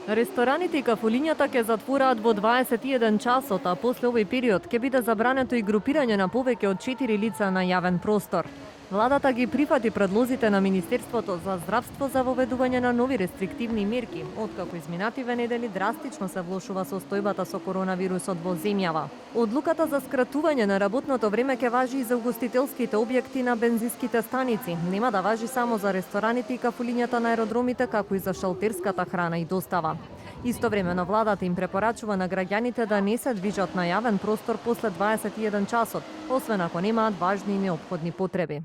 Рестораните и кафулињата ќе затвораат во 21 часот, а после овој период ќе биде забрането и групирање на повеќе од 4 лица на јавен простор. Владата ги прифати предлозите на Министерството за здравство за воведување на нови рестриктивни мерки, откако изминативе недели драстично се влошува состојбата со коронавирусот во земјава. Одлуката за скратување на работното време ќе важи и за угостителските објекти на бензинските станици. Нема да важи само за рестораните и кафулињата на аеродромите, како и за шалтерската храна и достава. Истовремено владата им препорачува на граѓаните да не се движат на јавен простор после 21 часот, освен ако немаат важни и неопходни потреби.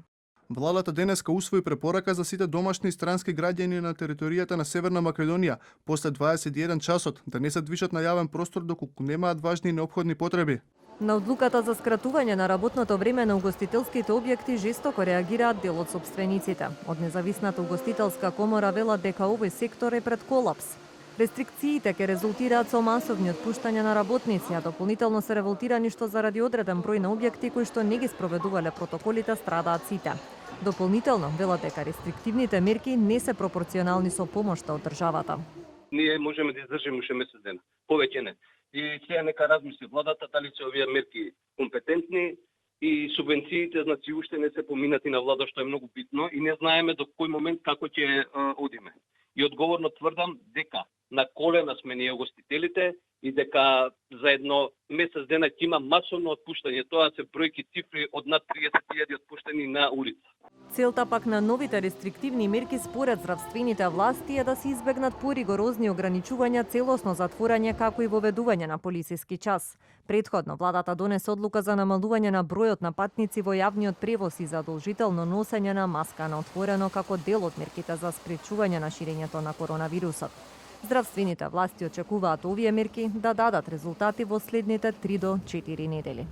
Владата денеска усвои препорака за сите домашни и странски граѓани на територијата на Северна Македонија после 21 часот да не се движат на јавен простор доколку немаат важни и неопходни потреби. На одлуката за скратување на работното време на угостителските објекти жестоко реагираат дел од сопствениците. Од независната угостителска комора велат дека овој сектор е пред колапс. Рестрикциите ќе резултираат со масовни отпуштања на работници, а дополнително се револтирани што заради одреден број на објекти кои што не ги спроведувале протоколите страдаат сите. Дополнително велат дека рестриктивните мерки не се пропорционални со помошта од државата. Ние можеме да издржиме уште месец дена, повеќе не. И сега нека размисли владата дали се овие мерки компетентни и субвенциите значи уште не се поминати на влада што е многу битно и не знаеме до кој момент како ќе одиме. И одговорно тврдам дека на колена сме ние угостителите и дека за едно месец дена ќе има масовно отпуштање. Тоа се бројки цифри од над 30.000 отпуштени на улица. Целта пак на новите рестриктивни мерки според здравствените власти е да се избегнат поригорозни ограничувања, целосно затворање како и воведување на полициски час. Претходно владата донесе одлука за намалување на бројот на патници во јавниот превоз и задолжително носење на маска на отворено како дел од мерките за спречување на ширењето на коронавирусот. Здравствените власти очекуваат овие мерки да дадат резултати во следните 3 до 4 недели.